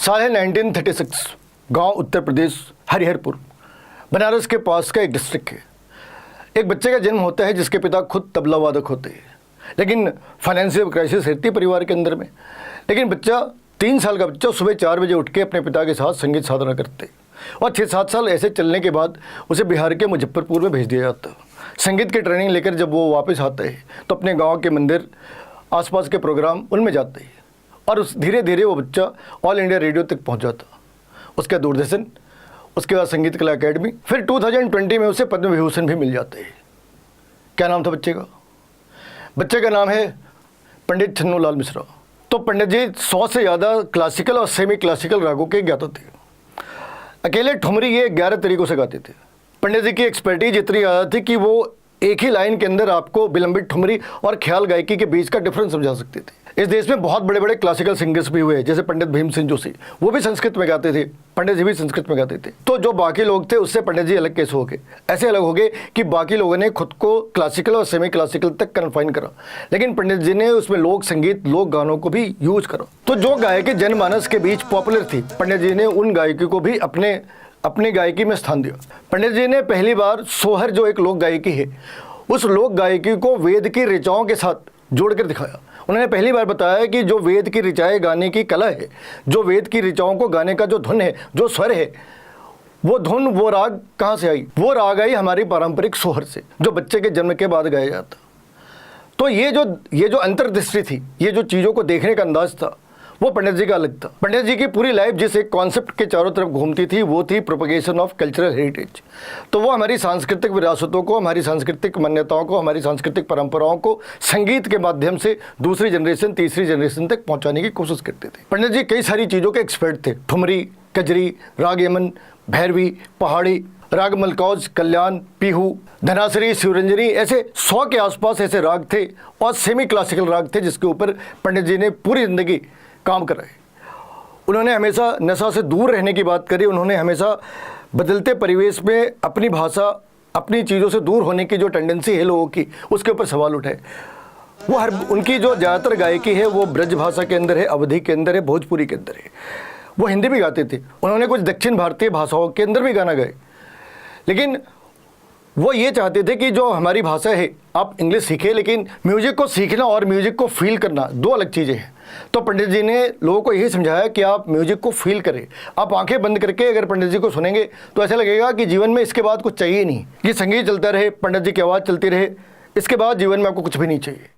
साल है 1936। गांव उत्तर प्रदेश हरिहरपुर बनारस के पास का एक डिस्ट्रिक्ट है। एक बच्चे का जन्म होता है जिसके पिता खुद तबला वादक होते हैं, लेकिन फाइनेंशियल क्राइसिस रहती है परिवार के अंदर में। लेकिन बच्चा 3 साल का बच्चा सुबह 4 बजे उठ के अपने पिता के साथ संगीत साधना करते और 6-7 साल ऐसे चलने के बाद उसे बिहार के मुजफ्फरपुर में भेज दिया जाता। संगीत की ट्रेनिंग लेकर जब वो वापस आता है तो अपने गाँव के मंदिर आसपास के प्रोग्राम उनमें जाते हैं और उस धीरे धीरे वो बच्चा ऑल इंडिया रेडियो तक पहुंच जाता। उसका दूरदर्शन, उसके बाद संगीत कला अकेडमी, फिर 2020 में उसे पद्म विभूषण भी मिल जाते हैं। क्या नाम था बच्चे का? बच्चे का नाम है पंडित छन्नूलाल मिश्रा। तो पंडित जी 100 से ज़्यादा क्लासिकल और सेमी क्लासिकल रागों के ज्ञाता थे। अकेले ठुमरी ये 11 तरीकों से गाते थे। पंडित जी की एक्सपर्टीज इतनी ज़्यादा थी कि वो एक ही लाइन के अंदर आपको विलंबित ठुमरी और ख्याल गायकी के बीच का डिफरेंस समझा सकते थे। इस देश में बहुत बड़े बड़े क्लासिकल सिंगर्स भी हुए, जैसे पंडित भीम सिंह जोशी, वो भी संस्कृत में गाते थे, पंडित जी भी संस्कृत में गाते थे। तो जो बाकी लोग थे उससे पंडित जी अलग कैसे हो गए? ऐसे अलग हो गए कि बाकी लोगों ने खुद को क्लासिकल और सेमी क्लासिकल तक कन्फाइन करा, लेकिन पंडित जी ने उसमें लोक संगीत, लोक गानों को भी यूज करा। तो जो गायकी जनमानस के बीच पॉपुलर थी, पंडित जी ने उन गायकी को भी अपनी गायकी में स्थान दिया। पंडित जी ने पहली बार सोहर, जो एक लोक गायकी है, उस लोक गायकी को वेद की ऋचाओं के साथ जोड़कर दिखाया। उन्होंने पहली बार बताया कि जो वेद की ऋचाएं गाने की कला है, जो वेद की ऋचाओं को गाने का जो धुन है, जो स्वर है, वो धुन, वो राग कहाँ से आई? वो राग आई हमारी पारंपरिक सोहर से, जो बच्चे के जन्म के बाद गाया जाता। तो ये जो अंतर्दृष्टि थी, ये जो चीज़ों को देखने का अंदाज था, वो पंडित जी का अलग था। पंडित जी की पूरी लाइफ जिस एक कॉन्सेप्ट के चारों तरफ घूमती थी, वो थी प्रोपगेशन ऑफ कल्चरल हेरिटेज। तो वो हमारी सांस्कृतिक विरासतों को, हमारी सांस्कृतिक मान्यताओं को, हमारी सांस्कृतिक परंपराओं को संगीत के माध्यम से दूसरी जनरेशन, तीसरी जनरेशन तक पहुंचाने की कोशिश करते थे। पंडित जी कई सारी चीज़ों के एक्सपर्ट थे। ठुमरी, कजरी, राग यमन, भैरवी, पहाड़ी, राग मलकौज, कल्याण, पीहू, धनासरी, शिवरंजनी, ऐसे 100 के आसपास ऐसे राग थे और सेमी क्लासिकल राग थे जिसके ऊपर पंडित जी ने पूरी जिंदगी काम कर रहे। उन्होंने हमेशा नशा से दूर रहने की बात करी। उन्होंने हमेशा बदलते परिवेश में अपनी भाषा, अपनी चीज़ों से दूर होने की जो टेंडेंसी है लोगों की, उसके ऊपर सवाल उठाए। वो उनकी जो ज़्यादातर गायकी है वो ब्रज भाषा के अंदर है, अवधी के अंदर है, भोजपुरी के अंदर है। वो हिंदी भी गाते थे। उन्होंने कुछ दक्षिण भारतीय भाषाओं के अंदर भी गाना गाए, लेकिन वो ये चाहते थे कि जो हमारी भाषा है, आप इंग्लिश सीखें, लेकिन म्यूजिक को सीखना और म्यूजिक को फील करना दो अलग चीज़ें हैं। तो पंडित जी ने लोगों को यही समझाया कि आप म्यूजिक को फील करें। आप आंखें बंद करके अगर पंडित जी को सुनेंगे तो ऐसा लगेगा कि जीवन में इसके बाद कुछ चाहिए नहीं, कि संगीत चलता रहे, पंडित जी की आवाज़ चलती रहे, इसके बाद जीवन में आपको कुछ भी नहीं चाहिए।